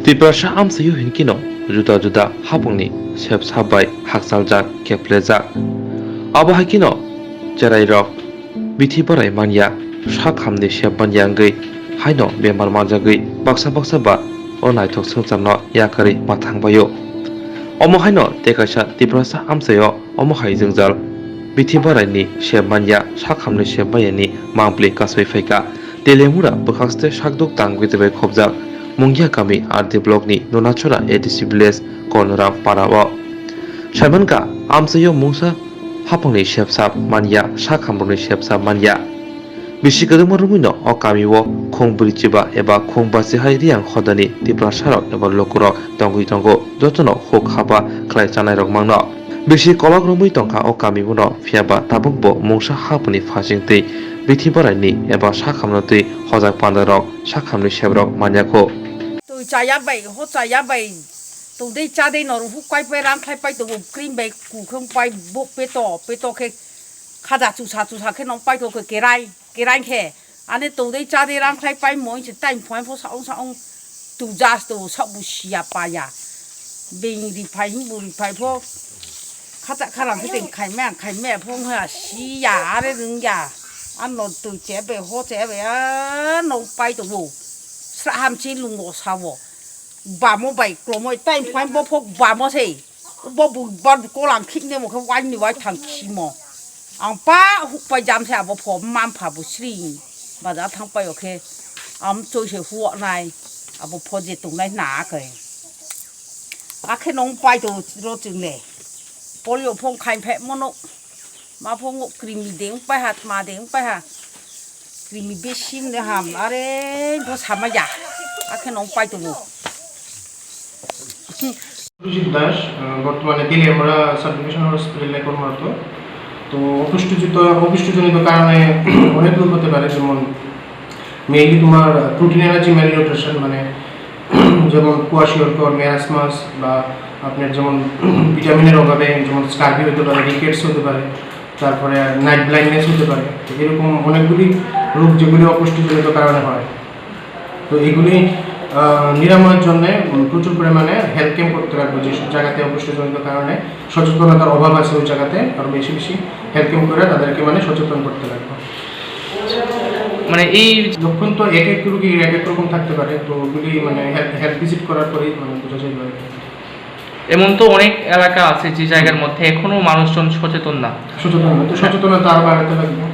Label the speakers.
Speaker 1: Tiprasa amsayu hinkino juda-juda habungni sep sabai haksaljak keplejak abo hakino cherairok bithi borai manya sakhamni sep manyangui haino bemar manjagui baksa ba o naithok sungchamno yakari mathangbayo omo haino tekaisa Tiprasa amsayo omo hai jungjal bithi borai ni sep manya sakhamni sep bayani mangpli kasoi faika telemura bukhaste sakduk tangui tebe khobjak Mungia kami RD Block ni Nonachora ADC Village Konoram Parao. Samanka amsayo mungsa hapangni shepsap manya sakhamroni shepsap manya. Bisikaduma rumino o kamiwo khongburi chiba eba khongbasi hai riang khodani Tiprasarok eba lokurok tongui tongo jotono hok haba khlai chanai rok mangno. Bisi kolok rumui tongka o kamiwono fiaba tabukbo mungsa hapani phasingtei bithi boraini eba sakhamnotei hojak pandarok sakhamni shebrok manyako.
Speaker 2: Chaya bay ho chaya bay tu dei cha dei nor hu kwai pe ram khai pai tu cream bay ku khong pai bok pe to khe khaja chu sa khe nong pai to ke kerai khe ane tu dei cha dei ram khai pai moi chi tai phoi pho sa ong tu jas tu sa bu sia pa ya bing di pai bu ri pai pho khaja kharang ke ting khai me phong ha si ya are rung ya an no tu che be ho che be a no pai tu bu ham chi lung ngô sao bà mua bảy clo mua tay phai bó phô bà mua gì bó bù bó cô làm khinh nên một cái quanh như vậy thằng chi mò ông ba hụt phải giảm xe bó phô mam phà bù xì mà đã thằng bay ok ông chơi chơi phụ này bó phô gì tụng này nã cái cái nông bay từ rồi chừng này bó liều phong khai phép mua nó mà phong ngộ creamy đếm bay hạt mà đếm bay hạt creamy besim deh ham, are bos sama ya, akhir nong pai tu bu.
Speaker 3: Sujit Das বর্তমানে দিলে আমরা subdivision হসপিটালে কর্মরত তো অপুষ্টিজনিত কারণে অনেক রোগ হতে পারে যেমন মেইনলি তোমার প্রোটিন এনার্জি ম্যালনিউট্রিশন মানে যেমন কোয়াশিওরকর মেরাসমাস বা আপনার যেমন ভিটামিনের অভাবে যেমন স্কার্বি হতে পারে রিকেটস হতে পারে তারপরে নাইট ব্লাইন্ডনেস হতে পারে এরকম অনেকগুলি রোগ যেগুলি অপুষ্টিজনিত কারণে হয় তো এগুলি নিরাময়ের জন্য প্রচুর পরিমাণে হেলথ ক্যাম্প করতে লাগবে যেসব জায়গাতে অপুষ্টিজনিত কারণে সচেতনতার অভাব আছে ওই জায়গাতে আরও বেশি হেলথ ক্যাম্প করে তাদেরকে মানে সচেতন করতে লাগবে
Speaker 4: মানে এই
Speaker 3: যখন তো এক এক রোগীর এক এক রকম থাকতে পারে তো ওগুলি মানে হেলথ ভিজিট করার পরেই মানে বোঝা যাবে
Speaker 4: এমন তো অনেক এলাকা আছে যে জায়গার মধ্যে এখনো মানুষজন সচেতন না
Speaker 3: সচেতনতা আরও বাড়াতে লাগবে